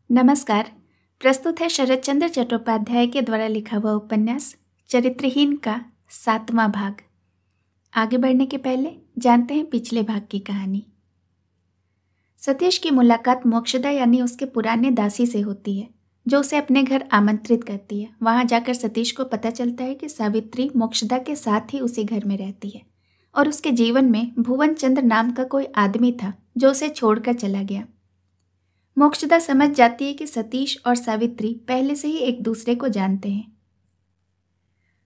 नमस्कार। प्रस्तुत है शरद चंद्र चट्टोपाध्याय के द्वारा लिखा हुआ उपन्यास चरित्रहीन का 7वां भाग। आगे बढ़ने के पहले जानते हैं पिछले भाग की कहानी। सतीश की मुलाकात मोक्षदा यानी उसके पुराने दासी से होती है, जो उसे अपने घर आमंत्रित करती है। वहां जाकर सतीश को पता चलता है कि सावित्री मोक्षदा के साथ ही उसी घर में रहती है और उसके जीवन में भुवन चंद्र नाम का कोई आदमी था जो उसे छोड़कर चला गया। मोक्षदा समझ जाती है कि सतीश और सावित्री पहले से ही एक दूसरे को जानते हैं।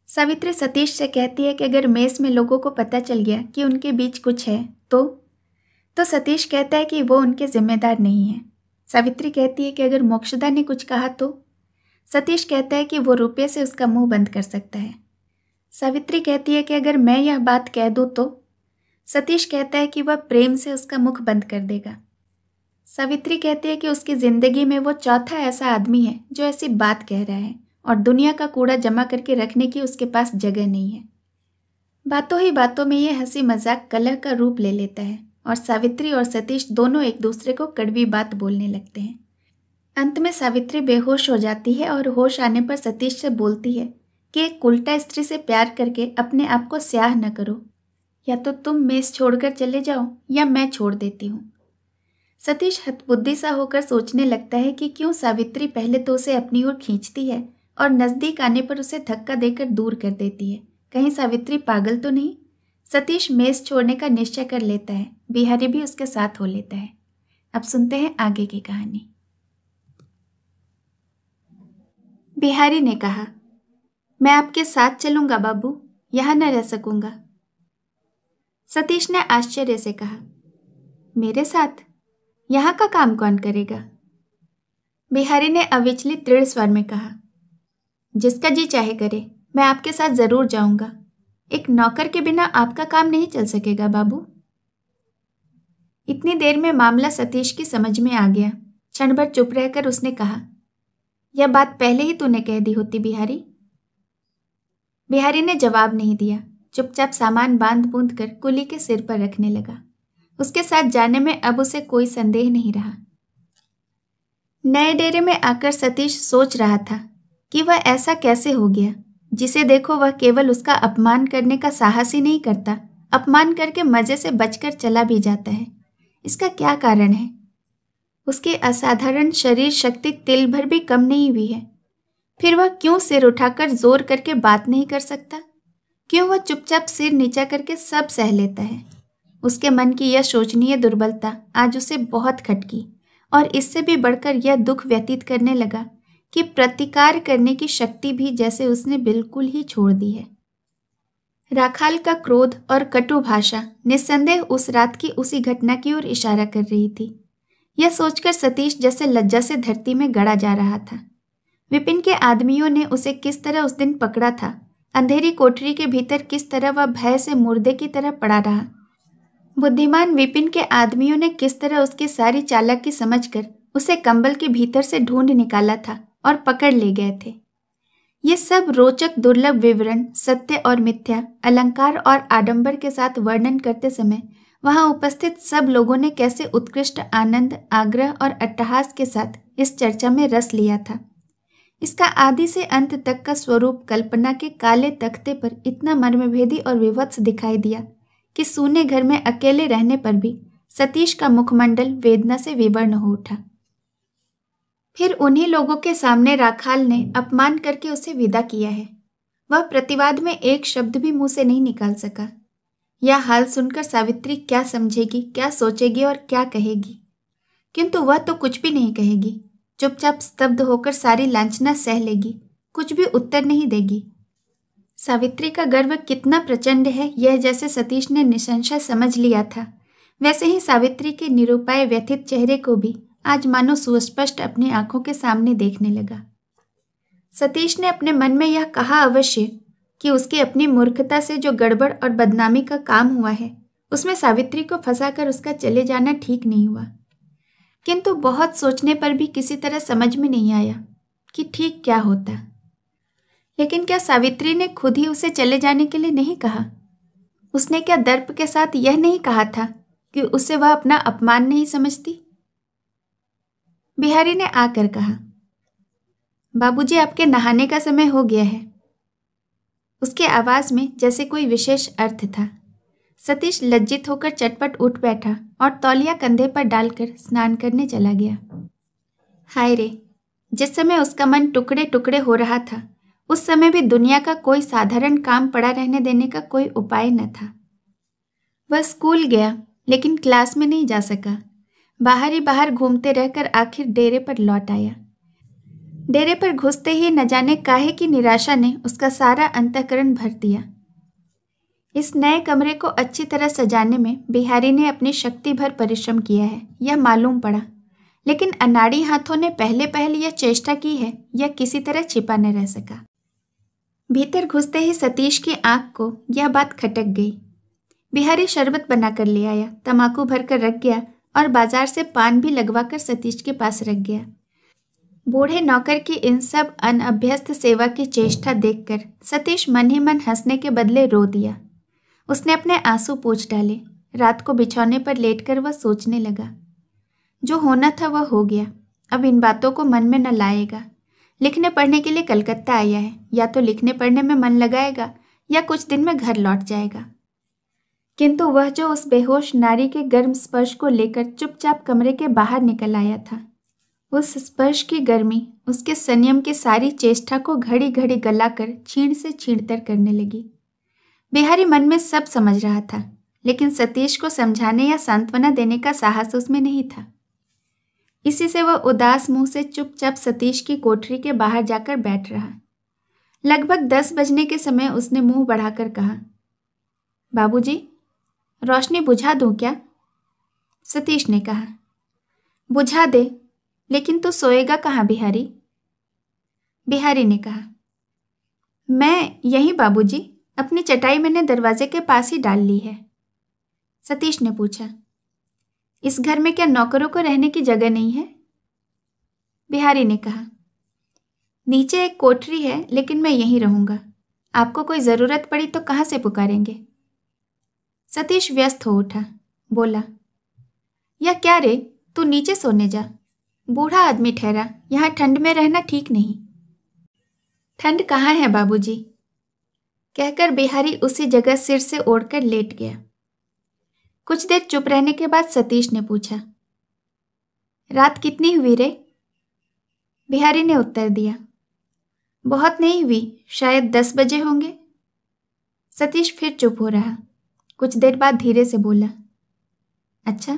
सावित्री सतीश से कहती है कि अगर मेस में लोगों को पता चल गया कि उनके बीच कुछ है तो सतीश कहता है कि वो उनके जिम्मेदार नहीं है। सावित्री कहती है कि अगर मोक्षदा ने कुछ कहा तो सतीश कहता है कि वो रुपये से उसका मुंह बंद कर सकता है। सावित्री कहती है कि अगर मैं यह बात कह दूँ तो सतीश कहता है कि वह प्रेम से उसका मुख बंद कर देगा। सावित्री कहती है कि उसकी जिंदगी में वो चौथा ऐसा आदमी है जो ऐसी बात कह रहा है और दुनिया का कूड़ा जमा करके रखने की उसके पास जगह नहीं है। बातों ही बातों में ये हंसी मजाक कलह का रूप ले लेता है और सावित्री और सतीश दोनों एक दूसरे को कड़वी बात बोलने लगते हैं। अंत में सावित्री बेहोश हो जाती है और होश आने पर सतीश से बोलती है कि एक उल्टा स्त्री से प्यार करके अपने आप को स्याह न करो, या तो तुम मेस छोड़कर चले जाओ या मैं छोड़ देती हूँ। सतीश हतबुद्धि सा होकर सोचने लगता है कि क्यों सावित्री पहले तो उसे अपनी ओर खींचती है और नजदीक आने पर उसे धक्का देकर दूर कर देती है। कहीं सावित्री पागल तो नहीं। सतीश मेस छोड़ने का निश्चय कर लेता है। बिहारी भी उसके साथ हो लेता है। अब सुनते हैं आगे की कहानी। बिहारी ने कहा, मैं आपके साथ चलूंगा बाबू, यहां न रह सकूंगा। सतीश ने आश्चर्य से कहा, मेरे साथ? यहाँ का काम कौन करेगा? बिहारी ने अविचलित दृढ़ स्वर में कहा, जिसका जी चाहे करे, मैं आपके साथ जरूर जाऊंगा। एक नौकर के बिना आपका काम नहीं चल सकेगा बाबू। इतनी देर में मामला सतीश की समझ में आ गया। क्षण भर चुप रहकर उसने कहा, यह बात पहले ही तूने कह दी होती बिहारी। बिहारी ने जवाब नहीं दिया। चुपचाप सामान बांध बूंद कर कुली के सिर पर रखने लगा। उसके साथ जाने में अब उसे कोई संदेह नहीं रहा। नए डेरे में आकर सतीश सोच रहा था कि वह ऐसा कैसे हो गया, जिसे देखो वह केवल उसका अपमान करने का साहस ही नहीं करता, अपमान करके मजे से बचकर चला भी जाता है। इसका क्या कारण है? उसकी असाधारण शरीर शक्ति तिल भर भी कम नहीं हुई है। फिर वह क्यों सिर उठाकर जोर करके बात नहीं कर सकता? क्यों वह चुपचाप सिर नीचा करके सब सह लेता है? उसके मन की यह शोचनीय दुर्बलता आज उसे बहुत खटकी और इससे भी बढ़कर यह दुख व्यतीत करने लगा कि प्रतिकार करने की शक्ति भी जैसे उसने बिल्कुल ही छोड़ दी है। राखाल का क्रोध और कटु भाषा निस्संदेह उस रात की उसी घटना की ओर इशारा कर रही थी। यह सोचकर सतीश जैसे लज्जा से धरती में गड़ा जा रहा था। विपिन के आदमियों ने उसे किस तरह उस दिन पकड़ा था, अंधेरी कोठरी के भीतर किस तरह वह भय से मुर्दे की तरह पड़ा रहा, बुद्धिमान विपिन के आदमियों ने किस तरह उसकी सारी चालाकी समझकर उसे कंबल के भीतर से ढूंढ निकाला था और पकड़ ले गए थे। ये सब रोचक दुर्लभ विवरण सत्य और मिथ्या, अलंकार और आडंबर के साथ वर्णन करते समय वहां उपस्थित सब लोगों ने कैसे उत्कृष्ट आनंद, आग्रह और अट्टहास के साथ इस चर्चा में रस लिया था। इसका आदि से अंत तक का स्वरूप कल्पना के काले तख्ते पर इतना मर्मभेदी और विवत्स दिखाई दिया कि सूने घर में अकेले रहने पर भी सतीश का मुखमंडल वेदना से विवर्ण हो उठा। फिर उन्हीं लोगों के सामने राखाल ने अपमान करके उसे विदा किया है। वह प्रतिवाद में एक शब्द भी मुंह से नहीं निकाल सका। यह हाल सुनकर सावित्री क्या समझेगी, क्या सोचेगी और क्या कहेगी? किंतु वह तो कुछ भी नहीं कहेगी। चुपचाप स्तब्ध होकर सारी लांछना सह लेगी, कुछ भी उत्तर नहीं देगी। सावित्री का गर्व कितना प्रचंड है, यह जैसे सतीश ने निसंशय समझ लिया था, वैसे ही सावित्री के निरुपाय व्यथित चेहरे को भी आज मानो सुस्पष्ट अपनी आंखों के सामने देखने लगा। सतीश ने अपने मन में यह कहा अवश्य कि उसकी अपनी मूर्खता से जो गड़बड़ और बदनामी का काम हुआ है, उसमें सावित्री को फंसाकर उसका चले जाना ठीक नहीं हुआ। किंतु बहुत सोचने पर भी किसी तरह समझ में नहीं आया कि ठीक क्या होता। लेकिन क्या सावित्री ने खुद ही उसे चले जाने के लिए नहीं कहा? उसने क्या दर्प के साथ यह नहीं कहा था कि उसे वह अपना अपमान नहीं समझती? बिहारी ने आकर कहा, बाबूजी आपके नहाने का समय हो गया है। उसके आवाज में जैसे कोई विशेष अर्थ था। सतीश लज्जित होकर चटपट उठ बैठा और तौलिया कंधे पर डालकर स्नान करने चला गया। हाय रे, जिस समय उसका मन टुकड़े टुकड़े हो रहा था उस समय भी दुनिया का कोई साधारण काम पड़ा रहने देने का कोई उपाय न था। वह स्कूल गया लेकिन क्लास में नहीं जा सका। बाहर ही बाहर घूमते रहकर आखिर डेरे पर लौट आया। डेरे पर घुसते ही न जाने काहे की निराशा ने उसका सारा अंतःकरण भर दिया। इस नए कमरे को अच्छी तरह सजाने में बिहारी ने अपनी शक्ति भर परिश्रम किया है, यह मालूम पड़ा, लेकिन अनाड़ी हाथों ने पहले यह चेष्टा की है, यह किसी तरह छिपा न रह सका। भीतर घुसते ही सतीश की आंख को यह बात खटक गई। बिहारी शरबत बनाकर ले आया, तमाकू भरकर रख गया और बाजार से पान भी लगवाकर सतीश के पास रख गया। बूढ़े नौकर की इन सब अनअभ्यस्त सेवा की चेष्टा देखकर सतीश मन ही मन हंसने के बदले रो दिया। उसने अपने आंसू पोंछ डाले। रात को बिछौने पर लेटकर वह सोचने लगा, जो होना था वह हो गया, अब इन बातों को मन में न लाएगा। लिखने पढ़ने के लिए कलकत्ता आया है, या तो लिखने पढ़ने में मन लगाएगा या कुछ दिन में घर लौट जाएगा। किंतु वह जो उस बेहोश नारी के गर्म स्पर्श को लेकर चुपचाप कमरे के बाहर निकल आया था, उस स्पर्श की गर्मी उसके संयम की सारी चेष्टा को घड़ी घड़ी गलाकर छीण से छीणतर करने लगी। बिहारी मन में सब समझ रहा था, लेकिन सतीश को समझाने या सांत्वना देने का साहस उसमें नहीं था। इसी से वह उदास मुंह से चुपचाप सतीश की कोठरी के बाहर जाकर बैठ रहा। लगभग 10 बजने के समय उसने मुंह बढ़ाकर कहा, बाबूजी, रोशनी बुझा दूं क्या? सतीश ने कहा, बुझा दे, लेकिन तू सोएगा कहाँ बिहारी? बिहारी ने कहा, मैं यहीं बाबूजी, अपनी चटाई मैंने दरवाजे के पास ही डाल ली है। सतीश ने पूछा, इस घर में क्या नौकरों को रहने की जगह नहीं है? बिहारी ने कहा, नीचे एक कोठरी है, लेकिन मैं यहीं रहूंगा। आपको कोई जरूरत पड़ी तो कहाँ से पुकारेंगे? सतीश व्यस्त हो उठा, बोला, यह क्या रे, तू नीचे सोने जा। बूढ़ा आदमी ठहरा, यहाँ ठंड में रहना ठीक नहीं। ठंड कहाँ है बाबूजी? कहकर बिहारी उसी जगह सिर से ओढ़कर लेट गया। कुछ देर चुप रहने के बाद सतीश ने पूछा, रात कितनी हुई रे? बिहारी ने उत्तर दिया, बहुत नहीं हुई, शायद 10 बजे होंगे। सतीश फिर चुप हो रहा। कुछ देर बाद धीरे से बोला, अच्छा,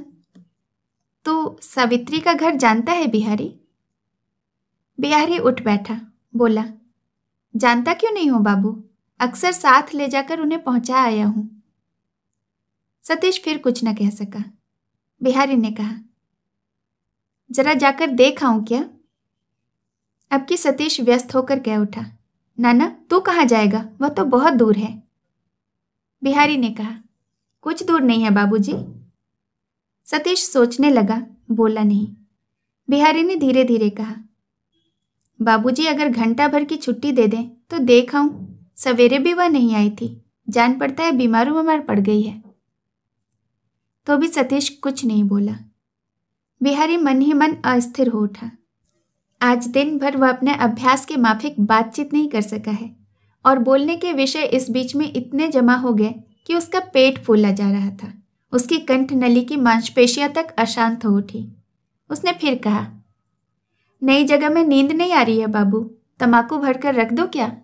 तू सावित्री का घर जानता है बिहारी? बिहारी उठ बैठा, बोला, जानता क्यों नहीं हूं बाबू, अक्सर साथ ले जाकर उन्हें पहुंचा आया हूं। सतीश फिर कुछ न कह सका। बिहारी ने कहा, जरा जाकर देख आऊं क्या? अब की सतीश व्यस्त होकर कह उठा, नाना, तू कहाँ जाएगा, वह तो बहुत दूर है। बिहारी ने कहा, कुछ दूर नहीं है बाबूजी। सतीश सोचने लगा, बोला नहीं। बिहारी ने धीरे धीरे कहा, बाबूजी अगर घंटा भर की छुट्टी दे दें तो देख आऊं, सवेरे भी वह नहीं आई थी, जान पड़ता है बीमार पड़ गई है। तो भी सतीश कुछ नहीं बोला। बिहारी मन ही मन अस्थिर हो उठा। आज दिन भर वह अपने अभ्यास के माफिक बातचीत नहीं कर सका है, और बोलने के विषय इस बीच में इतने जमा हो गए कि उसका पेट फूला जा रहा था। उसकी कंठ नली की मांसपेशियां तक अशांत हो उठी। उसने फिर कहा, नई जगह में नींद नहीं आ रही है बाबू, तमाकू भरकर रख दो क्या?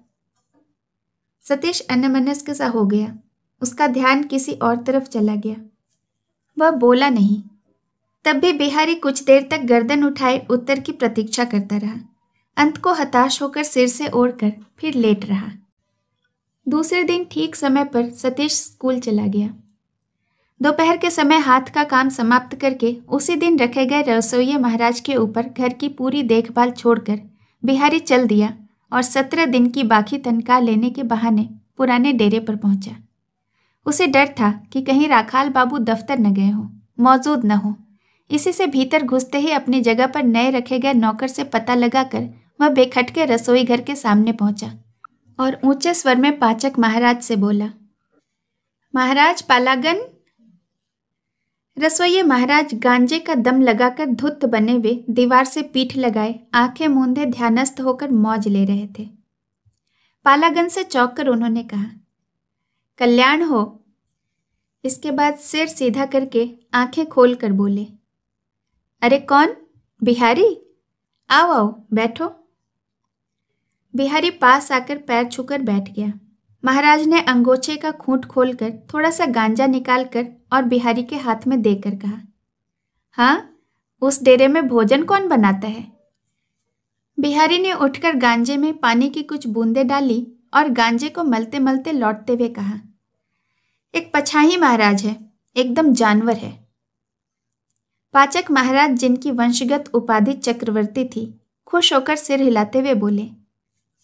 सतीश अन्यमनस्क सा हो गया। उसका ध्यान किसी और तरफ चला गया। वह बोला नहीं। तब भी बिहारी कुछ देर तक गर्दन उठाए उत्तर की प्रतीक्षा करता रहा। अंत को हताश होकर सिर से ओढ़कर फिर लेट रहा। दूसरे दिन ठीक समय पर सतीश स्कूल चला गया। दोपहर के समय हाथ का काम समाप्त करके उसी दिन रखे गए रसोइये महाराज के ऊपर घर की पूरी देखभाल छोड़कर बिहारी चल दिया और 17 दिन की बाकी तनख्वाह लेने के बहाने पुराने डेरे पर पहुंचा। उसे डर था कि कहीं राखाल बाबू दफ्तर न गए हों, मौजूद न हो। इसी से भीतर घुसते ही अपनी जगह पर नए रखे गए नौकर से पता लगाकर वह बेखटके रसोई घर के सामने पहुंचा और ऊंचे स्वर में पाचक महाराज से बोला, महाराज पालागन। रसोइये महाराज गांजे का दम लगाकर धुत बने हुए दीवार से पीठ लगाए आंखें मूंदे ध्यानस्थ होकर मौज ले रहे थे। पालागन से चौंक कर उन्होंने कहा, कल्याण हो। इसके बाद सिर सीधा करके आंखें खोल कर बोले, अरे कौन? बिहारी? आओ आओ बैठो। बिहारी पास आकर पैर छूकर बैठ गया। महाराज ने अंगोछे का खूंट खोलकर थोड़ा सा गांजा निकालकर और बिहारी के हाथ में देकर कहा, हाँ, उस डेरे में भोजन कौन बनाता है? बिहारी ने उठकर गांजे में पानी की कुछ बूंदें डाली और गांजे को मलते मलते लौटते हुए कहा, एक पछाही महाराज है, एकदम जानवर है। पाचक महाराज, जिनकी वंशगत उपाधि चक्रवर्ती थी, खुश होकर सिर हिलाते हुए बोले,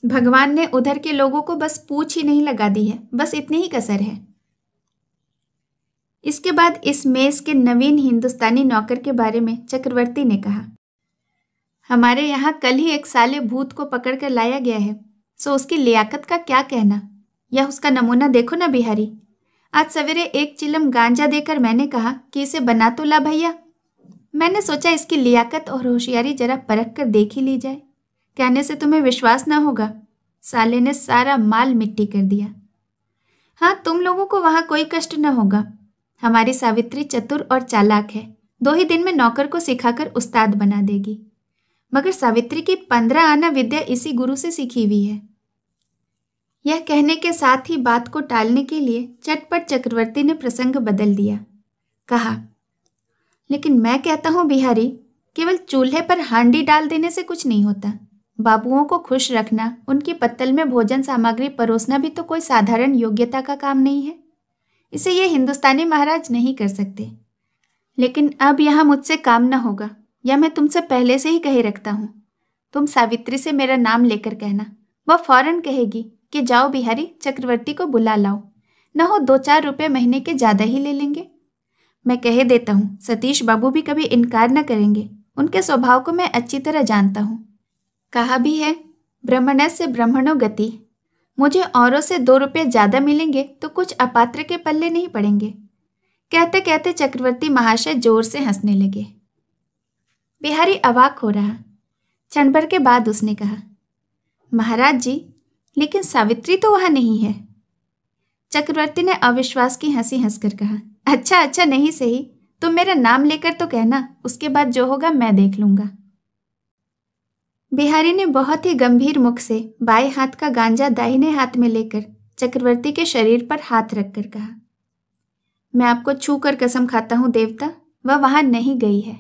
भगवान ने उधर के लोगों को बस पूछ ही नहीं लगा दी है, बस इतनी ही कसर है। इसके बाद इस मेज के नवीन हिंदुस्तानी नौकर के बारे में चक्रवर्ती ने कहा, हमारे यहाँ कल ही एक साले भूत को पकड़ कर लाया गया है, सो उसकी लियाकत का क्या कहना। यह उसका नमूना देखो ना बिहारी। आज सवेरे एक चिलम गांजा देकर मैंने कहा कि इसे बना तो ला भैया। मैंने सोचा इसकी लियाकत और होशियारी जरा परख कर देख ही ली जाए। कहने से तुम्हें विश्वास ना होगा, साले ने सारा माल मिट्टी कर दिया। हाँ, तुम लोगों को वहाँ कोई कष्ट न होगा। हमारी सावित्री चतुर और चालाक है, 2 ही दिन में नौकर को सिखाकर उस्ताद बना देगी। मगर सावित्री की 15 आना विद्या इसी गुरु से सीखी हुई है। यह कहने के साथ ही बात को टालने के लिए चटपट चक्रवर्ती ने प्रसंग बदल दिया। कहा, लेकिन मैं कहता हूँ बिहारी, केवल चूल्हे पर हांडी डाल देने से कुछ नहीं होता। बाबुओं को खुश रखना, उनकी पत्तल में भोजन सामग्री परोसना भी तो कोई साधारण योग्यता का काम नहीं है। इसे ये हिंदुस्तानी महाराज नहीं कर सकते। लेकिन अब यहाँ मुझसे काम न होगा, या मैं तुमसे पहले से ही कहे रखता हूँ। तुम सावित्री से मेरा नाम लेकर कहना, वह फौरन कहेगी कि जाओ बिहारी, चक्रवर्ती को बुला लाओ, न हो 2-4 रुपये महीने के ज़्यादा ही ले लेंगे। मैं कह देता हूँ, सतीश बाबू भी कभी इनकार न करेंगे। उनके स्वभाव को मैं अच्छी तरह जानता हूँ। कहा भी है, ब्रह्मणस्य ब्रह्मणो गति। मुझे औरों से 2 रुपये ज़्यादा मिलेंगे तो कुछ अपात्र के पल्ले नहीं पड़ेंगे। कहते कहते चक्रवर्ती महाशय जोर से हंसने लगे। बिहारी अवाक हो रहा। क्षण भर के बाद उसने कहा, महाराज जी, लेकिन सावित्री तो वहाँ नहीं है। चक्रवर्ती ने अविश्वास की हंसी हंसकर कहा, अच्छा अच्छा, नहीं सही, तुम मेरा नाम लेकर तो कहना, उसके बाद जो होगा मैं देख लूँगा। बिहारी ने बहुत ही गंभीर मुख से बाएं हाथ का गांजा दाहिने हाथ में लेकर चक्रवर्ती के शरीर पर हाथ रखकर कहा, मैं आपको छू कर कसम खाता हूं देवता, वह वहां नहीं गई है।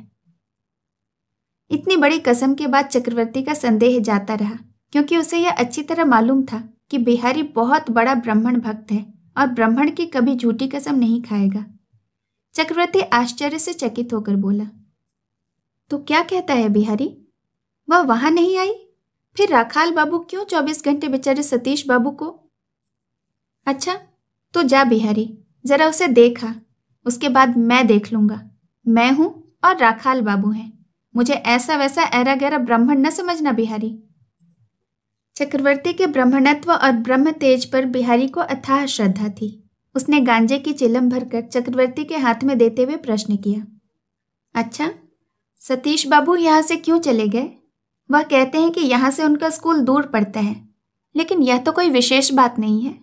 इतनी बड़ी कसम के बाद चक्रवर्ती का संदेह जाता रहा, क्योंकि उसे यह अच्छी तरह मालूम था कि बिहारी बहुत बड़ा ब्राह्मण भक्त है और ब्राह्मण की कभी झूठी कसम नहीं खाएगा। चक्रवर्ती आश्चर्य से चकित होकर बोला, तो क्या कहता है बिहारी? वह वहां नहीं आई? फिर राखाल बाबू क्यों 24 घंटे बेचारे सतीश बाबू को? अच्छा, तो जा बिहारी, जरा उसे देखा, उसके बाद मैं देख लूंगा। मैं हूं और राखाल बाबू हैं। मुझे ऐसा वैसा ऐरा गैरा ब्राह्मण न समझना बिहारी। चक्रवर्ती के ब्राह्मणत्व और ब्रह्म तेज पर बिहारी को अथाह श्रद्धा थी। उसने गांजे की चिलम भरकर चक्रवर्ती के हाथ में देते हुए प्रश्न किया, अच्छा, सतीश बाबू यहाँ से क्यों चले गए? वह कहते हैं कि यहाँ से उनका स्कूल दूर पड़ता है, लेकिन यह तो कोई विशेष बात नहीं है।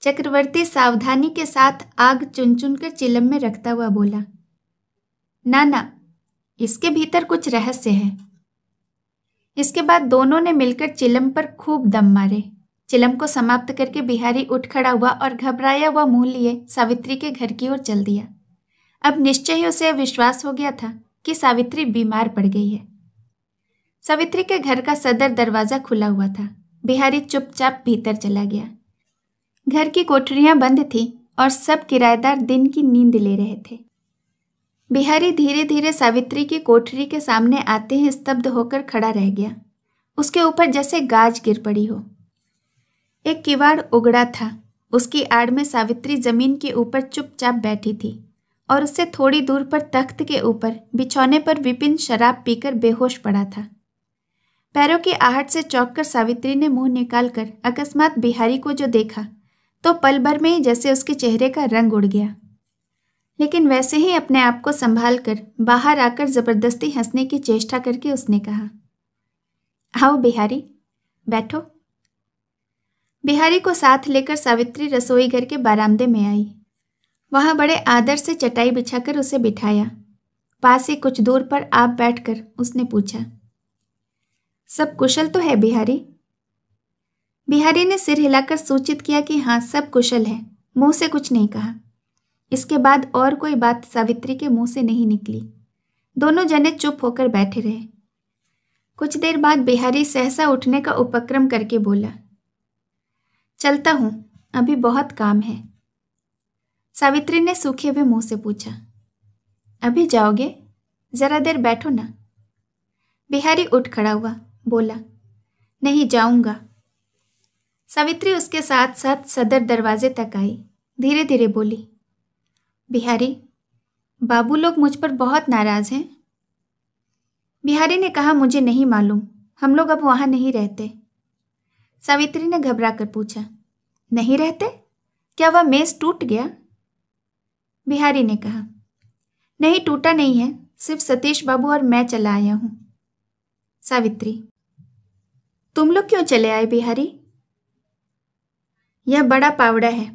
चक्रवर्ती सावधानी के साथ आग चुन चुन कर चिलम में रखता हुआ बोला, ना ना, इसके भीतर कुछ रहस्य है। इसके बाद दोनों ने मिलकर चिलम पर खूब दम मारे। चिलम को समाप्त करके बिहारी उठ खड़ा हुआ और घबराया हुआ मुंह लिए सावित्री के घर की ओर चल दिया। अब निश्चय ही उसे विश्वास हो गया था कि सावित्री बीमार पड़ गई है। सावित्री के घर का सदर दरवाजा खुला हुआ था। बिहारी चुपचाप भीतर चला गया। घर की कोठरियां बंद थीं और सब किराएदार दिन की नींद ले रहे थे। बिहारी धीरे धीरे सावित्री की कोठरी के सामने आते ही स्तब्ध होकर खड़ा रह गया। उसके ऊपर जैसे गाज गिर पड़ी हो। एक किवाड़ उगड़ा था। उसकी आड़ में सावित्री जमीन के ऊपर चुपचाप बैठी थी और उससे थोड़ी दूर पर तख्त के ऊपर बिछौने पर विपिन शराब पीकर बेहोश पड़ा था। पैरों की आहट से चौंककर सावित्री ने मुंह निकालकर अकस्मात बिहारी को जो देखा तो पल भर में ही जैसे उसके चेहरे का रंग उड़ गया। लेकिन वैसे ही अपने आप को संभाल कर बाहर आकर जबरदस्ती हंसने की चेष्टा करके उसने कहा, आओ बिहारी, बैठो। बिहारी को साथ लेकर सावित्री रसोई घर के बरामदे में आई। वहां बड़े आदर से चटाई बिछाकर उसे बिठाया। पास ही कुछ दूर पर आप बैठकर उसने पूछा, सब कुशल तो है बिहारी? बिहारी ने सिर हिलाकर सूचित किया कि हाँ, सब कुशल है। मुंह से कुछ नहीं कहा। इसके बाद और कोई बात सावित्री के मुंह से नहीं निकली। दोनों जने चुप होकर बैठे रहे। कुछ देर बाद बिहारी सहसा उठने का उपक्रम करके बोला, चलता हूं, अभी बहुत काम है। सावित्री ने सूखे हुए मुंह से पूछा, अभी जाओगे? जरा देर बैठो ना। बिहारी उठ खड़ा हुआ, बोला, नहीं, जाऊंगा। सावित्री उसके साथ साथ सदर दरवाजे तक आई। धीरे धीरे बोली, बिहारी, बाबू लोग मुझ पर बहुत नाराज हैं। बिहारी ने कहा, मुझे नहीं मालूम, हम लोग अब वहां नहीं रहते। सावित्री ने घबरा कर पूछा, नहीं रहते? क्या वह मेस टूट गया? बिहारी ने कहा, नहीं, टूटा नहीं है, सिर्फ सतीश बाबू और मैं चला आया हूं। सावित्री, तुम लोग क्यों चले आए बिहारी? यह बड़ा पावड़ा है,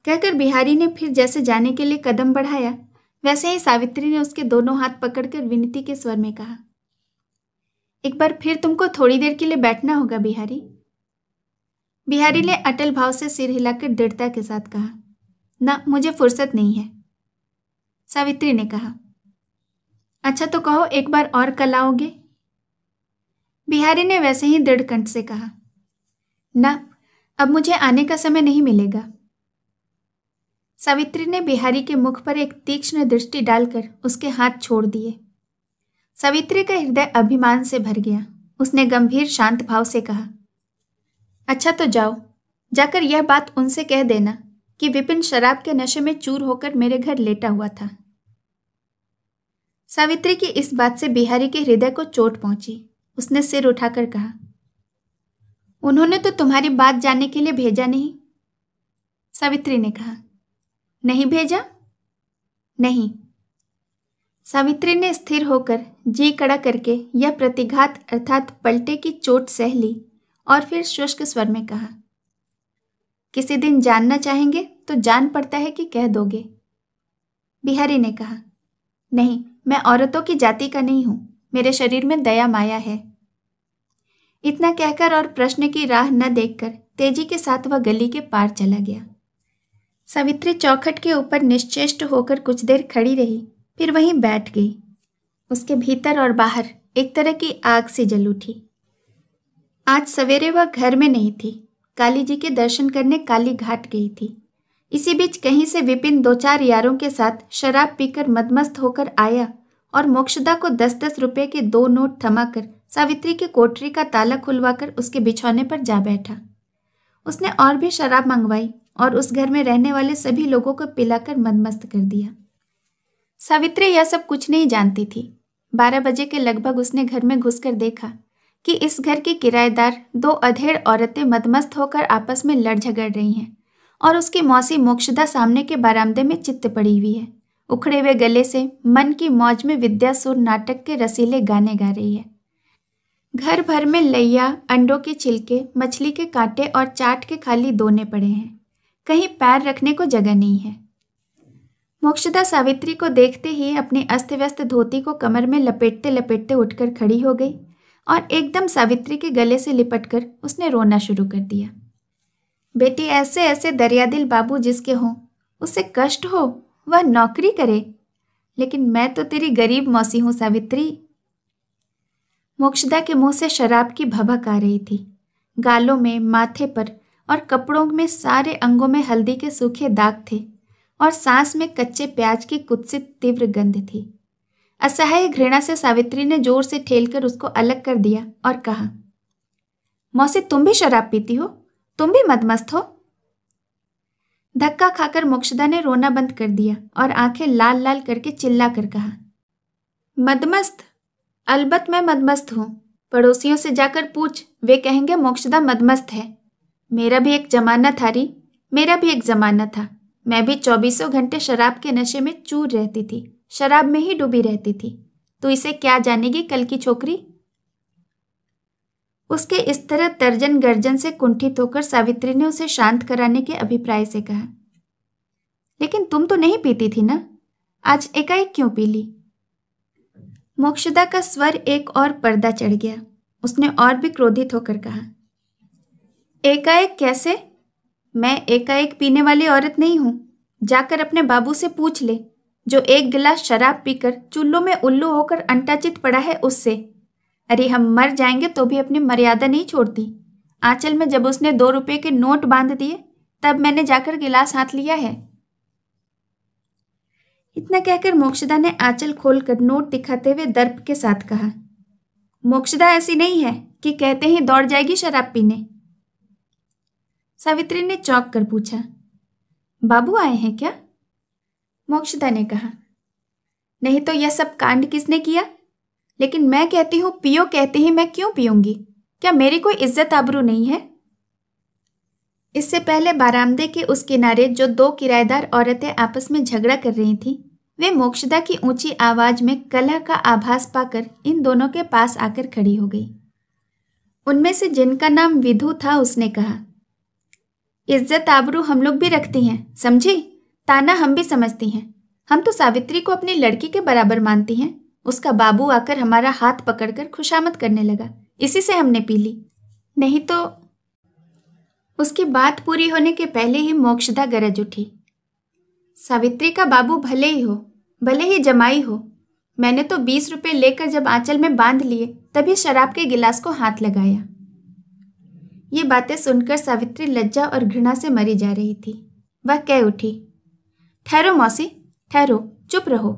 कहकर बिहारी ने फिर जैसे जाने के लिए कदम बढ़ाया, वैसे ही सावित्री ने उसके दोनों हाथ पकड़कर विनती के स्वर में कहा, एक बार फिर तुमको थोड़ी देर के लिए बैठना होगा बिहारी। बिहारी ने अटल भाव से सिर हिलाकर दृढ़ता के साथ कहा, ना, मुझे फुर्सत नहीं है। सावित्री ने कहा, अच्छा तो कहो, एक बार और कल आओगे? बिहारी ने वैसे ही दृढ़ कंठ से कहा, ना, अब मुझे आने का समय नहीं मिलेगा। सावित्री ने बिहारी के मुख पर एक तीक्ष्ण दृष्टि डालकर उसके हाथ छोड़ दिए। सावित्री का हृदय अभिमान से भर गया। उसने गंभीर शांत भाव से कहा, अच्छा तो जाओ, जाकर यह बात उनसे कह देना कि विपिन शराब के नशे में चूर होकर मेरे घर लेटा हुआ था। सावित्री की इस बात से बिहारी के हृदय को चोट पहुंची। उसने सिर उठाकर कहा, उन्होंने तो तुम्हारी बात जानने के लिए भेजा नहीं। सावित्री ने कहा, नहीं भेजा? नहीं। सावित्री ने स्थिर होकर जी कड़ा करके यह प्रतिघात अर्थात पलटे की चोट सह ली और फिर शुष्क स्वर में कहा, किसी दिन जानना चाहेंगे तो जान पड़ता है कि कह दोगे। बिहारी ने कहा, नहीं, मैं औरतों की जाति का नहीं हूं, मेरे शरीर में दया माया है। इतना कहकर और प्रश्न की राह न देखकर तेजी के साथ वह गली के पार चला गया। सावित्री चौखट के ऊपर निश्चेष्ट होकर कुछ देर खड़ी रही, फिर वहीं बैठ गई। उसके भीतर और बाहर एक तरह की आग सी जल उठी। आज सवेरे वह घर में नहीं थी, काली जी के दर्शन करने काली घाट गई थी। इसी बीच कहीं से विपिन 2-4 यारों के साथ शराब पीकर मदमस्त होकर आया और मोक्षदा को 10-10 रुपए के 2 नोट थमाकर सावित्री की कोठरी का ताला खुलवाकर उसके बिछौने पर जा बैठा। उसने और भी शराब मंगवाई और उस घर में रहने वाले सभी लोगों को पिलाकर मदमस्त कर दिया। सावित्री यह सब कुछ नहीं जानती थी। 12 बजे के लगभग उसने घर में घुसकर देखा कि इस घर की किराएदार 2 अधेड़ औरतें मदमस्त होकर आपस में लड़ झगड़ रही हैं और उसकी मौसी मोक्षदा सामने के बरामदे में चित्त पड़ी हुई है। उखड़े हुए गले से मन की मौज में विद्यासुर नाटक के रसीले गाने गा रही है। घर भर में लैया, अंडों के छिलके, मछली के कांटे और चाट के खाली दोने पड़े हैं। कहीं पैर रखने को जगह नहीं है। मोक्षदा सावित्री को देखते ही अपनी अस्त व्यस्त धोती को कमर में लपेटते लपेटते उठकर खड़ी हो गई और एकदम सावित्री के गले से लिपटकर उसने रोना शुरू कर दिया। बेटी, ऐसे ऐसे दरियादिल बाबू जिसके हों, उसे कष्ट हो, वह नौकरी करे, लेकिन मैं तो तेरी गरीब मौसी हूं सावित्री। मोक्षदा के मुंह से शराब की भभक आ रही थी। गालों में, माथे पर और कपड़ों में सारे अंगों में हल्दी के सूखे दाग थे और सांस में कच्चे प्याज की कुत्सित तीव्र गंध थी। असहाय घृणा से सावित्री ने जोर से ठेलकर उसको अलग कर दिया और कहा, मौसी, तुम भी शराब पीती हो? तुम भी मदमस्त हो? धक्का खाकर मोक्षदा ने रोना बंद कर दिया और आंखें लाल लाल करके चिल्ला कर कहा, मदमस्त? अलबत्त मैं मदमस्त हूं। पड़ोसियों से जाकर पूछ, वे कहेंगे मोक्षदा मदमस्त है। मेरा भी एक जमाना था री, मेरा भी एक जमाना था। मैं भी 24 घंटे शराब के नशे में चूर रहती थी, शराब में ही डूबी रहती थी। तो इसे क्या जानेगी कल की छोकरी? उसके इस तरह तर्जन गर्जन से कुंठित होकर सावित्री ने उसे शांत कराने के अभिप्राय से कहा, लेकिन तुम तो नहीं पीती थी ना, आज एकाएक क्यों पी ली? मोक्षदा का स्वर एक और पर्दा चढ़ गया। उसने और भी क्रोधित होकर कहा, एकाएक कैसे? मैं एकाएक पीने वाली औरत नहीं हूं। जाकर अपने बाबू से पूछ ले, जो एक गिलास शराब पीकर चुल्लू में उल्लू होकर अंटाचित पड़ा है उससे। अरे हम मर जाएंगे तो भी अपनी मर्यादा नहीं छोड़ती। आंचल में जब उसने 2 रुपए के नोट बांध दिए तब मैंने जाकर गिलास हाथ लिया है। इतना कहकर मोक्षदा ने आंचल खोलकर नोट दिखाते हुए दर्प के साथ कहा, मोक्षदा ऐसी नहीं है कि कहते ही दौड़ जाएगी शराब पीने। सावित्री ने चौंक कर पूछा, बाबू आए हैं क्या? मोक्षदा ने कहा, नहीं तो यह सब कांड किसने किया? लेकिन मैं कहती हूं पियो कहते ही मैं क्यों पीऊंगी? क्या मेरी कोई इज्जत आबरू नहीं है? इससे पहले बारामदे के उस किनारे जो 2 किराएदार औरतें आपस में झगड़ा कर रही थीं, वे मोक्षदा की ऊंची आवाज में कलह का आभास पाकर इन दोनों के पास आकर खड़ी हो गई। उनमें से जिनका नाम विधु था उसने कहा, इज्जत आबरू हम लोग भी रखती हैं, समझी? ताना हम भी समझती हैं। हम तो सावित्री को अपनी लड़की के बराबर मानती हैं। उसका बाबू आकर हमारा हाथ पकड़कर खुशामद करने लगा, इसी से हमने पी ली, नहीं तो। उसकी बात पूरी होने के पहले ही मोक्षदा गरज उठी, सावित्री का बाबू भले ही हो, भले ही जमाई हो, मैंने तो 20 रुपए लेकर जब आंचल में बांध लिए तभी शराब के गिलास को हाथ लगाया। ये बातें सुनकर सावित्री लज्जा और घृणा से मरी जा रही थी। वह कह उठी, ठहरो मौसी, ठहरो, चुप रहो।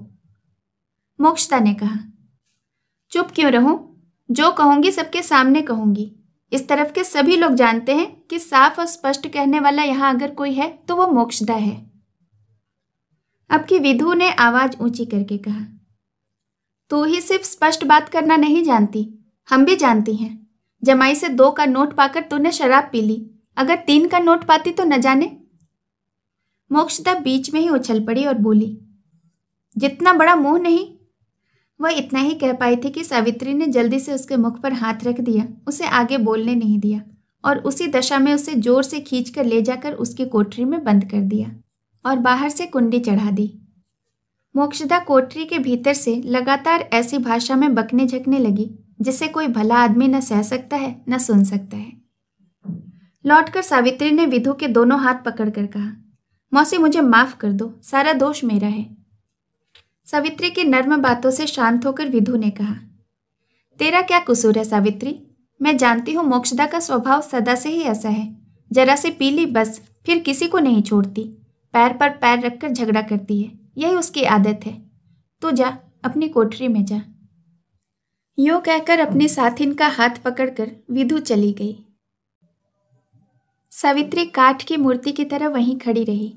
मोक्षदा ने कहा, चुप क्यों रहूं? जो कहूंगी सबके सामने कहूंगी। इस तरफ के सभी लोग जानते हैं कि साफ और स्पष्ट कहने वाला यहां अगर कोई है तो वो मोक्षदा है। अब की विधु ने आवाज ऊंची करके कहा, तू ही सिर्फ स्पष्ट बात करना नहीं जानती, हम भी जानती हैं। जमाई से 2 का नोट पाकर तूने शराब पी ली, अगर 3 का नोट पाती तो न जाने। मोक्षदा बीच में ही उछल पड़ी और बोली, जितना बड़ा मुंह नहीं। वह इतना ही कह पाई थी कि सावित्री ने जल्दी से उसके मुख पर हाथ रख दिया, उसे आगे बोलने नहीं दिया और उसी दशा में उसे जोर से खींचकर ले जाकर उसकी कोठरी में बंद कर दिया और बाहर से कुंडी चढ़ा दी। मोक्षदा कोठरी के भीतर से लगातार ऐसी भाषा में बकने झकने लगी जिसे कोई भला आदमी न सह सकता है न सुन सकता है। लौटकर सावित्री ने विधु के दोनों हाथ पकड़कर कहा, मौसी मुझे माफ कर दो, सारा दोष मेरा है। सावित्री की नर्म बातों से शांत होकर विधु ने कहा, तेरा क्या कसूर है सावित्री? मैं जानती हूँ मोक्षदा का स्वभाव सदा से ही ऐसा है, जरा से पी ली बस, फिर किसी को नहीं छोड़ती, पैर पर पैर रखकर झगड़ा करती है, यही उसकी आदत है। तो जा अपनी कोठरी में जा। यूं कहकर अपनी साथिन का हाथ पकड़कर विधु चली गई। सावित्री काठ की मूर्ति की तरह वहीं खड़ी रही।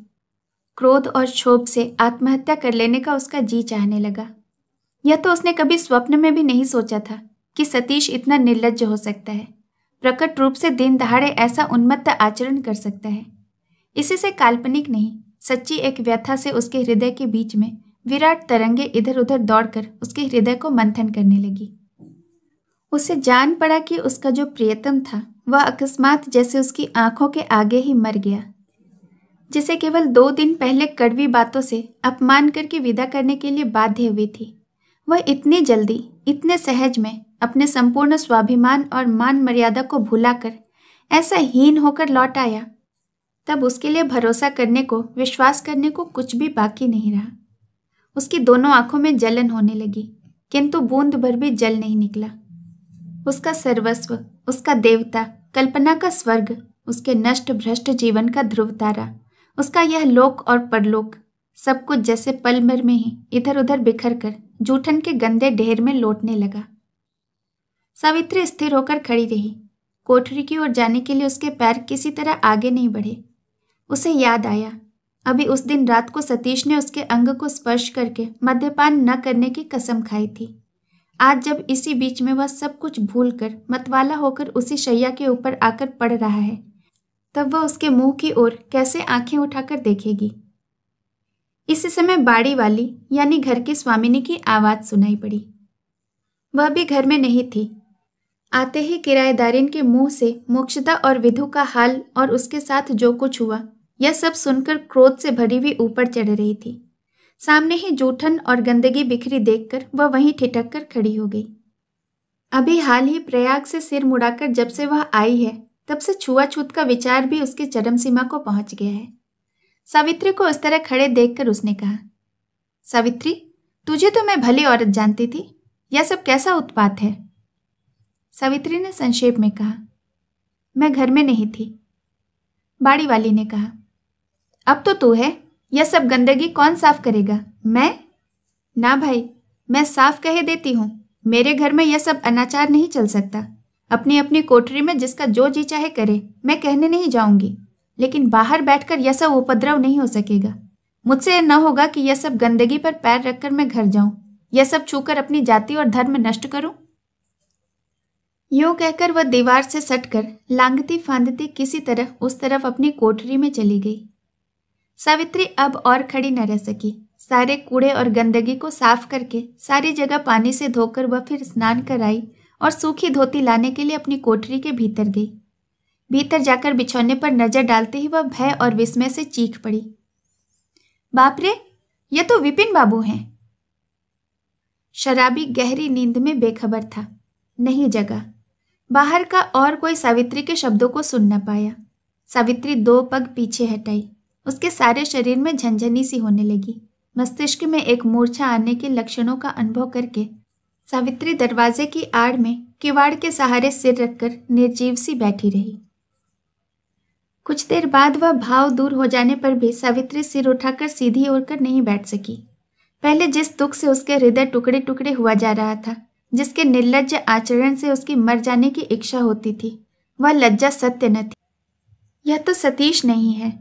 क्रोध और क्षोभ से आत्महत्या कर लेने का उसका जी चाहने लगा। यह तो उसने कभी स्वप्न में भी नहीं सोचा था कि सतीश इतना निर्लज्ज हो सकता है, प्रकट रूप से दिन दहाड़े ऐसा उन्मत्त आचरण कर सकता है। इसी से काल्पनिक नहीं, सच्ची एक व्यथा से उसके हृदय के बीच में विराट तरंगे इधर उधर दौड़कर उसके हृदय को मंथन करने लगी। उसे जान पड़ा कि उसका जो प्रियतम था वह अकस्मात जैसे उसकी आंखों के आगे ही मर गया। जिसे केवल 2 दिन पहले कड़वी बातों से अपमान करके विदा करने के लिए बाध्य हुई थी, वह इतनी जल्दी, इतने सहज में अपने संपूर्ण स्वाभिमान और मान मर्यादा को भुलाकर ऐसा हीन होकर लौट आया। तब उसके लिए भरोसा करने को, विश्वास करने को कुछ भी बाकी नहीं रहा। उसकी दोनों आंखों में जलन होने लगी, किंतु बूंद भर भी जल नहीं निकला। उसका सर्वस्व, उसका देवता, कल्पना का स्वर्ग, उसके नष्ट भ्रष्ट जीवन का ध्रुव तारा, उसका यह लोक और परलोक, सब कुछ जैसे पल भर में ही इधर उधर बिखर कर जूठन के गंदे ढेर में लौटने लगा। सावित्री स्थिर होकर खड़ी रही। कोठरी की ओर जाने के लिए उसके पैर किसी तरह आगे नहीं बढ़े। उसे याद आया, अभी उस दिन रात को सतीश ने उसके अंग को स्पर्श करके मद्यपान न करने की कसम खाई थी। आज जब इसी बीच में वह सब कुछ भूलकर मतवाला होकर उसी शैया के ऊपर आकर पड़ रहा है, तब वह उसके मुंह की ओर कैसे आंखें उठाकर देखेगी? इसी समय बाड़ी वाली यानी घर की स्वामिनी की आवाज सुनाई पड़ी। वह भी घर में नहीं थी। आते ही किराएदारिन के मुंह से मोक्षदा और विधु का हाल और उसके साथ जो कुछ हुआ, यह सब सुनकर क्रोध से भरी हुई ऊपर चढ़ रही थी। सामने ही जूठन और गंदगी बिखरी देखकर वह वहीं ठिठक कर खड़ी हो गई। अभी हाल ही प्रयाग से सिर मुड़ाकर जब से वह आई है, तब से छुआछूत का विचार भी उसकी चरम सीमा को पहुंच गया है। सावित्री को उस तरह खड़े देखकर उसने कहा, सावित्री, तुझे तो मैं भली औरत जानती थी, यह सब कैसा उत्पात है? सावित्री ने संक्षेप में कहा, मैं घर में नहीं थी। बाड़ी वाली ने कहा, अब तो तू है, यह सब गंदगी कौन साफ करेगा? मैं? ना भाई, मैं साफ कहे देती हूँ, मेरे घर में यह सब अनाचार नहीं चल सकता। अपनी अपनी कोठरी में जिसका जो जी चाहे करे, मैं कहने नहीं जाऊंगी, लेकिन बाहर बैठकर यह सब उपद्रव नहीं हो सकेगा। मुझसे न होगा कि यह सब गंदगी पर पैर रखकर मैं घर जाऊं, यह सब छूकर अपनी जाति और धर्म नष्ट करूं। यूं कहकर वह दीवार से सटकर लांगती फांदती किसी तरह उस तरफ अपनी कोठरी में चली गई। सावित्री अब और खड़ी न रह सकी। सारे कूड़े और गंदगी को साफ करके सारी जगह पानी से धोकर वह फिर स्नान कराई और सूखी धोती लाने के लिए अपनी कोठरी के भीतर गई। भीतर जाकर बिछौने पर नजर डालते ही वह भय और विस्मय से चीख पड़ी, बाप रे, यह तो विपिन बाबू हैं। शराबी गहरी नींद में बेखबर था, नहीं जगा। बाहर का और कोई सावित्री के शब्दों को सुन न पाया। सावित्री 2 पग पीछे हटाई। उसके सारे शरीर में झंझनी सी होने लगी। मस्तिष्क में एक मूर्छा आने के लक्षणों का अनुभव करके सावित्री दरवाजे की आड़ में किवाड़ के सहारे सिर रखकर निर्जीव सी बैठी रही। कुछ देर बाद वह भाव दूर हो जाने पर भी सावित्री सिर उठाकर सीधी होकर नहीं बैठ सकी। पहले जिस दुख से उसके हृदय टुकड़े टुकड़े हुआ जा रहा था, जिसके निर्लज्ज आचरण से उसकी मर जाने की इच्छा होती थी, वह लज्जा सत्य न थी। यह तो सतीश नहीं है,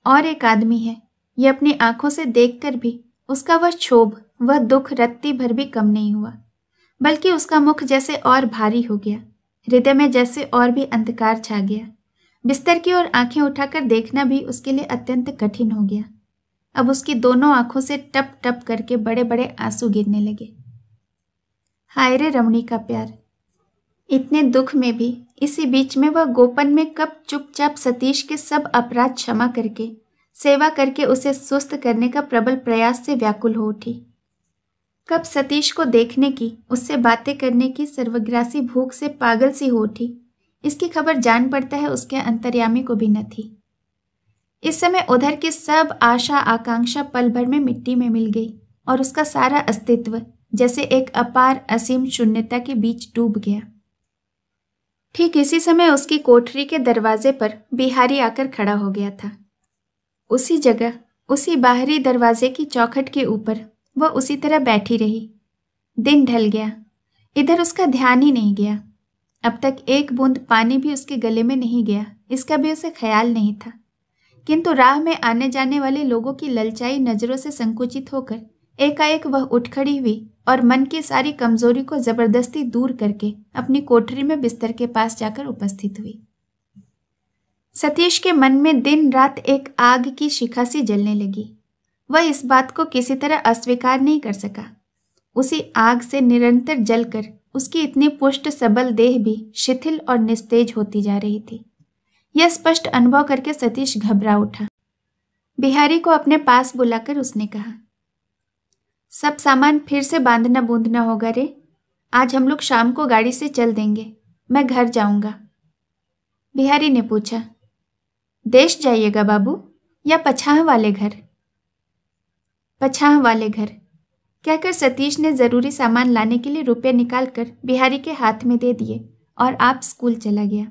और एक आदमी है। यह अपनी आंखों से देखकर भी उसका वह क्षोभ, वह दुख रत्ती भर भी कम नहीं हुआ, बल्कि उसका मुख जैसे और भारी हो गया। हृदय में जैसे और भी अंधकार छा गया। बिस्तर की ओर आंखें उठाकर देखना भी उसके लिए अत्यंत कठिन हो गया। अब उसकी दोनों आंखों से टप टप करके बड़े बड़े आंसू गिरने लगे। हाय रे रमणी का प्यार! इतने दुख में भी इसी बीच में वह गोपन में कब चुपचाप सतीश के सब अपराध क्षमा करके, सेवा करके उसे सुस्त करने का प्रबल प्रयास से व्याकुल हो उठी। कब सतीश को देखने की, उससे बातें करने की सर्वग्रासी भूख से पागल सी हो उठी, इसकी खबर जान पड़ता है उसके अंतर्यामी को भी न थी। इस समय उधर की सब आशा आकांक्षा पल भर में मिट्टी में मिल गई और उसका सारा अस्तित्व जैसे एक अपार असीम शून्यता के बीच डूब गया। ठीक इसी समय उसकी कोठरी के दरवाजे पर बिहारी आकर खड़ा हो गया था। उसी जगह, उसी बाहरी दरवाजे की चौखट के ऊपर वह उसी तरह बैठी रही। दिन ढल गया, इधर उसका ध्यान ही नहीं गया। अब तक एक बूंद पानी भी उसके गले में नहीं गया, इसका भी उसे ख्याल नहीं था। किंतु राह में आने जाने वाले लोगों की ललचाई नजरों से संकुचित होकर एकाएक वह उठ खड़ी हुई और मन की सारी कमजोरी को जबरदस्ती दूर करके अपनी कोठरी में बिस्तर के पास जाकर उपस्थित हुई। सतीश के मन में दिन रात एक आग की शिखा सी जलने लगी। वह इस बात को किसी तरह अस्वीकार नहीं कर सका। उसी आग से निरंतर जलकर उसकी इतनी पुष्ट सबल देह भी शिथिल और निस्तेज होती जा रही थी। यह स्पष्ट अनुभव करके सतीश घबरा उठा। बिहारी को अपने पास बुलाकर उसने कहा, सब सामान फिर से बांधना बूंदना होगा रे। आज हम लोग शाम को गाड़ी से चल देंगे, मैं घर जाऊंगा। बिहारी ने पूछा, देश जाइएगा बाबू या पछाह वाले घर? पछाह वाले घर, कहकर सतीश ने जरूरी सामान लाने के लिए रुपये निकालकर बिहारी के हाथ में दे दिए और आप स्कूल चला गया।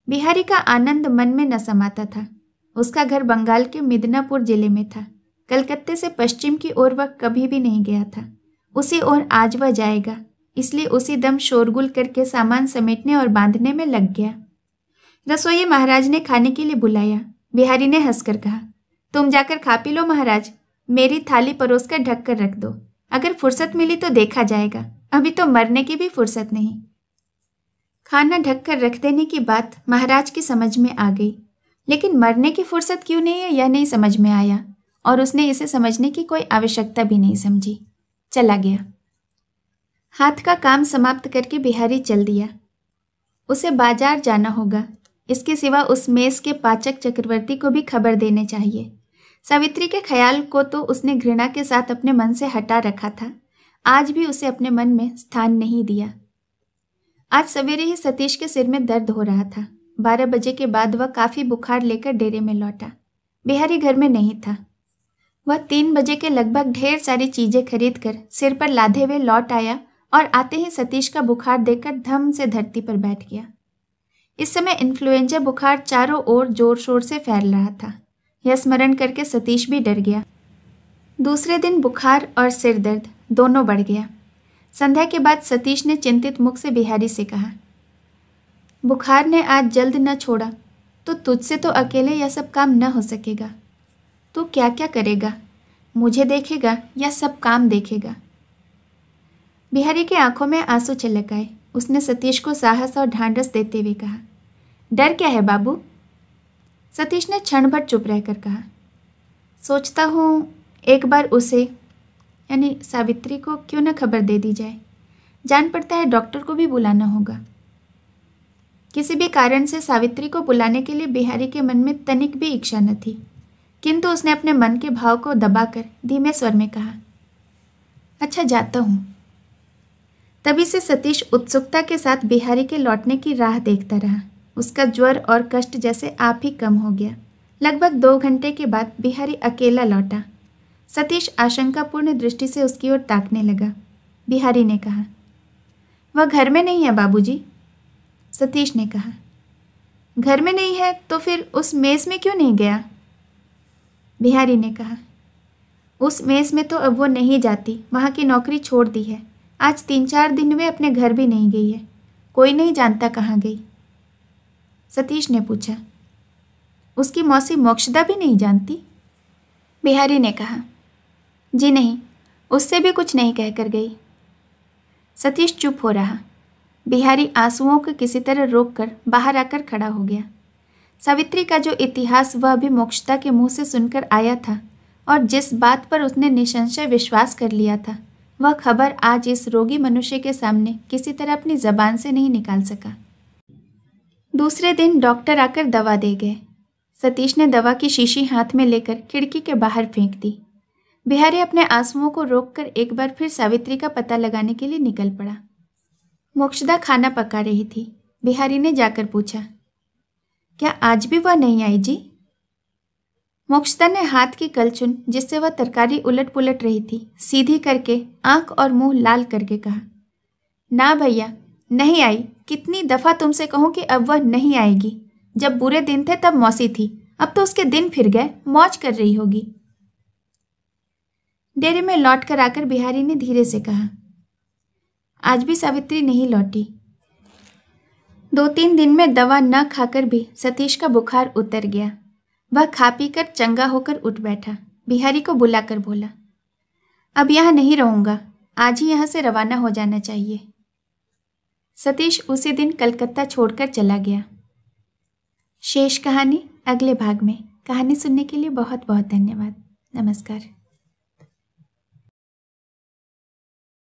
बिहारी का आनंद मन में न समाता था। उसका घर बंगाल के मिदनापुर जिले में था। कलकत्ते से पश्चिम की ओर वह कभी भी नहीं गया था। उसी ओर आज वह जाएगा, इसलिए उसी दम शोरगुल करके सामान समेटने और बांधने में लग गया। रसोई महाराज ने खाने के लिए बुलाया। बिहारी ने हंसकर कहा, तुम जाकर खा पी लो महाराज, मेरी थाली परोस कर ढक कर रख दो। अगर फुर्सत मिली तो देखा जाएगा, अभी तो मरने की भी फुर्सत नहीं। खाना ढक कर रख देने की बात महाराज की समझ में आ गई, लेकिन मरने की फुर्सत क्यों नहीं है यह नहीं समझ में आया। और उसने इसे समझने की कोई आवश्यकता भी नहीं समझी। चला गया। हाथ का काम समाप्त करके बिहारी चल दिया। उसे बाजार जाना होगा। इसके सिवा उस मेस के पाचक चक्रवर्ती को भी खबर देने चाहिए। सावित्री के ख्याल को तो उसने घृणा के साथ अपने मन से हटा रखा था। आज भी उसे अपने मन में स्थान नहीं दिया। आज सवेरे ही सतीश के सिर में दर्द हो रहा था। 12 बजे के बाद वह काफी बुखार लेकर डेरे में लौटा। बिहारी घर में नहीं था। वह 3 बजे के लगभग ढेर सारी चीजें खरीद कर सिर पर लादे हुए लौट आया और आते ही सतीश का बुखार देखकर धम से धरती पर बैठ गया। इस समय इन्फ्लुएंजा बुखार चारों ओर जोर शोर से फैल रहा था। यह स्मरण करके सतीश भी डर गया। दूसरे दिन बुखार और सिर दर्द दोनों बढ़ गया। संध्या के बाद सतीश ने चिंतित मुख से बिहारी से कहा, बुखार ने आज जल्द न छोड़ा तो तुझसे तो अकेले यह सब काम न हो सकेगा। तू क्या क्या करेगा? मुझे देखेगा या सब काम देखेगा? बिहारी की आंखों में आंसू छलक आए। उसने सतीश को साहस और ढांढस देते हुए कहा, डर क्या है बाबू? सतीश ने क्षण भर चुप रहकर कहा, सोचता हूँ एक बार उसे यानी सावित्री को क्यों न खबर दे दी जाए। जान पड़ता है डॉक्टर को भी बुलाना होगा। किसी भी कारण से सावित्री को बुलाने के लिए बिहारी के मन में तनिक भी इच्छा न थी, किंतु उसने अपने मन के भाव को दबाकर धीमे स्वर में कहा, अच्छा जाता हूँ। तभी से सतीश उत्सुकता के साथ बिहारी के लौटने की राह देखता रहा। उसका ज्वर और कष्ट जैसे आप ही कम हो गया। लगभग 2 घंटे के बाद बिहारी अकेला लौटा। सतीश आशंकापूर्ण दृष्टि से उसकी ओर ताकने लगा। बिहारी ने कहा, वह घर में नहीं है बाबूजी। सतीश ने कहा, घर में नहीं है तो फिर उस मेस में क्यों नहीं गया? बिहारी ने कहा, उस मेस में तो अब वो नहीं जाती, वहाँ की नौकरी छोड़ दी है। आज 3-4 दिन वे अपने घर भी नहीं गई है। कोई नहीं जानता कहाँ गई। सतीश ने पूछा, उसकी मौसी मोक्षदा भी नहीं जानती? बिहारी ने कहा, जी नहीं, उससे भी कुछ नहीं कहकर गई। सतीश चुप हो रहा। बिहारी आंसुओं को किसी तरह रोककर बाहर आकर खड़ा हो गया। सावित्री का जो इतिहास वह अभी मोक्षदा के मुंह से सुनकर आया था और जिस बात पर उसने निसंशय विश्वास कर लिया था, वह खबर आज इस रोगी मनुष्य के सामने किसी तरह अपनी जबान से नहीं निकाल सका। दूसरे दिन डॉक्टर आकर दवा दे गए। सतीश ने दवा की शीशी हाथ में लेकर खिड़की के बाहर फेंक दी। बिहारी अपने आंसुओं को रोककर एक बार फिर सावित्री का पता लगाने के लिए निकल पड़ा। मोक्षदा खाना पका रही थी। बिहारी ने जाकर पूछा, क्या आज भी वह नहीं आई जी? मोक्षदा ने हाथ की कलचुन जिससे वह तरकारी उलट पुलट रही थी सीधी करके आंख और मुंह लाल करके कहा, ना भैया, नहीं आई। कितनी दफा तुमसे कहूं कि अब वह नहीं आएगी। जब बुरे दिन थे तब मौसी थी, अब तो उसके दिन फिर गए, मौज कर रही होगी। डेरे में लौट कर आकर बिहारी ने धीरे से कहा, आज भी सावित्री नहीं लौटी। 2-3 दिन में दवा न खाकर भी सतीश का बुखार उतर गया। वह खा पी कर चंगा होकर उठ बैठा। बिहारी को बुलाकर बोला, अब यहाँ नहीं रहूँगा, आज ही यहाँ से रवाना हो जाना चाहिए। सतीश उसी दिन कलकत्ता छोड़कर चला गया। शेष कहानी अगले भाग में। कहानी सुनने के लिए बहुत बहुत धन्यवाद। नमस्कार।